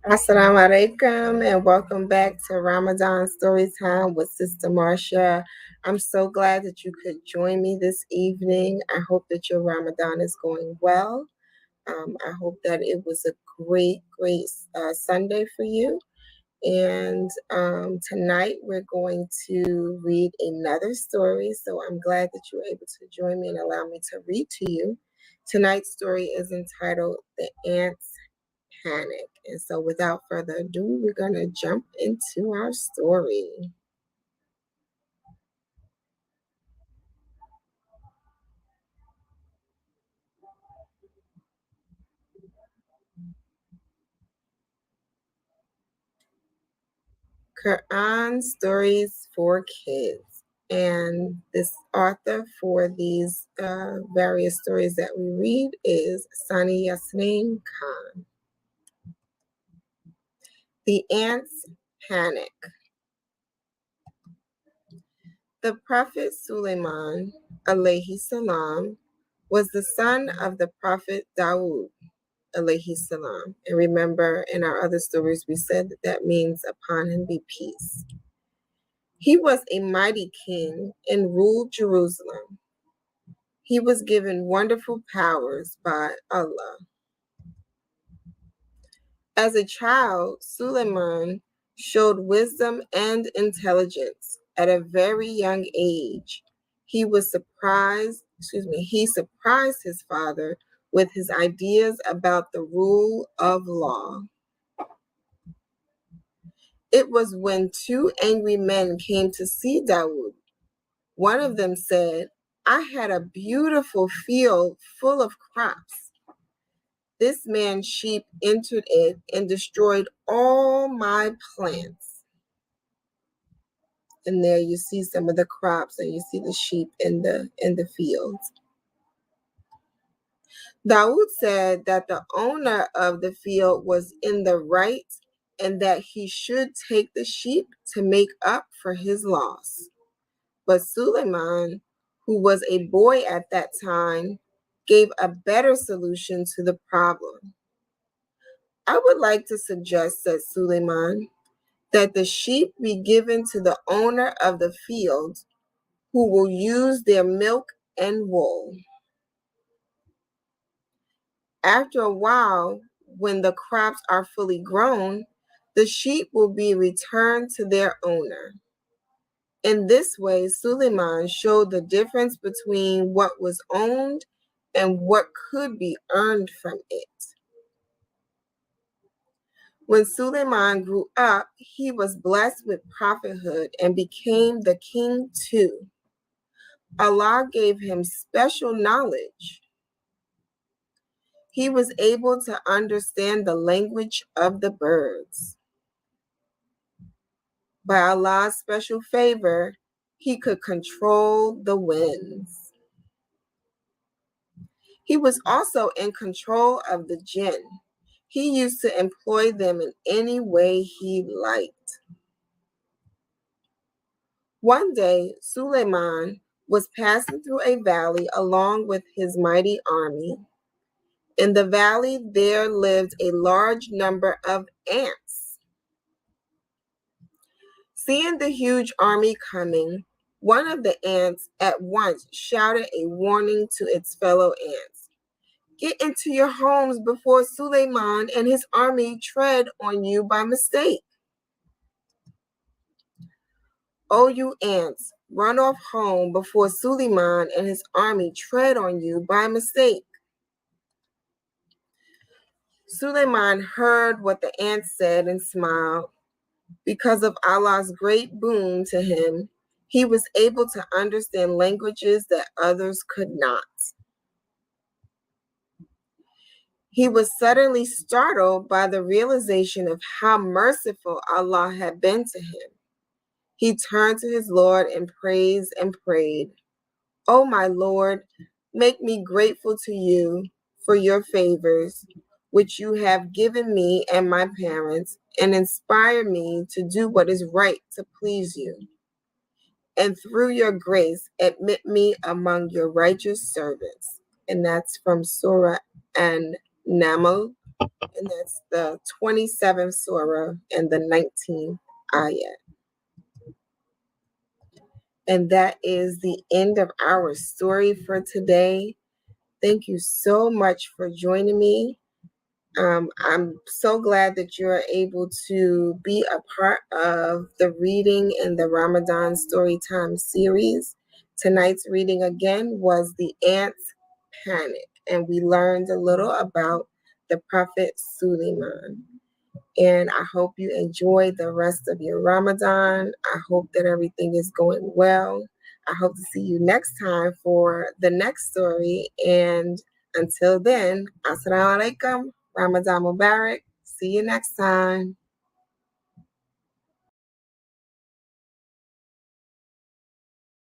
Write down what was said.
Assalamu alaikum and welcome back to Ramadan Storytime with Sister Marsha. I'm so glad that you could join me this evening. I hope that your Ramadan is going well. I hope that it was a great Sunday for you. And tonight we're going to read another story. So I'm glad that you were able to join me and allow me to read to you. Tonight's story is entitled The Ants Panic. And so without further ado, we're going to jump into our story. Quran Stories for Kids. And this author for these various stories that we read is Sani Yasmin Khan. The Ants Panic. The Prophet Suleiman, alayhi salam, was the son of the Prophet Dawood, alayhi salam. And remember, in our other stories, we said that means upon him be peace. He was a mighty king and ruled Jerusalem. He was given wonderful powers by Allah. As a child, Suleiman showed wisdom and intelligence at a very young age. He surprised his father with his ideas about the rule of law. It was when two angry men came to see Dawood. One of them said, "I had a beautiful field full of crops. This man's sheep entered it and destroyed all my plants." And there you see some of the crops and you see the sheep in the fields. Dawood said that the owner of the field was in the right and that he should take the sheep to make up for his loss. But Suleiman, who was a boy at that time, gave a better solution to the problem. "I would like to suggest," said Suleiman, "that the sheep be given to the owner of the field, who will use their milk and wool. After a while, when the crops are fully grown, the sheep will be returned to their owner." In this way, Suleiman showed the difference between what was owned and what could be earned from it. When Suleiman grew up, he was blessed with prophethood and became the king too. Allah gave him special knowledge. He was able to understand the language of the birds. By Allah's special favor, he could control the winds. He was also in control of the jinn. He used to employ them in any way he liked. One day, Suleiman was passing through a valley along with his mighty army. In the valley, there lived a large number of ants. Seeing the huge army coming, one of the ants at once shouted a warning to its fellow ants. "Get into your homes before Suleiman and his army tread on you by mistake." "Oh, you ants, run off home before Suleiman and his army tread on you by mistake." Suleiman heard what the ants said and smiled. Because of Allah's great boon to him, he was able to understand languages that others could not. He was suddenly startled by the realization of how merciful Allah had been to him. He turned to his Lord in praise and prayed, "Oh, my Lord, make me grateful to you for your favors, which you have given me and my parents, and inspire me to do what is right to please you. And through your grace, admit me among your righteous servants." And that's from Surah An-Naml, And that's the 27th surah and the 19th ayat. And that is the end of our story for today. Thank you so much for joining me. I'm so glad that you're able to be a part of the reading in the Ramadan Storytime series. Tonight's reading again was The Ants Panic, and we learned a little about the Prophet Suleiman. And I hope you enjoy the rest of your Ramadan. I hope that everything is going well. I hope to see you next time for the next story. And until then, Assalamu alaikum, Ramadan Mubarak. See you next time.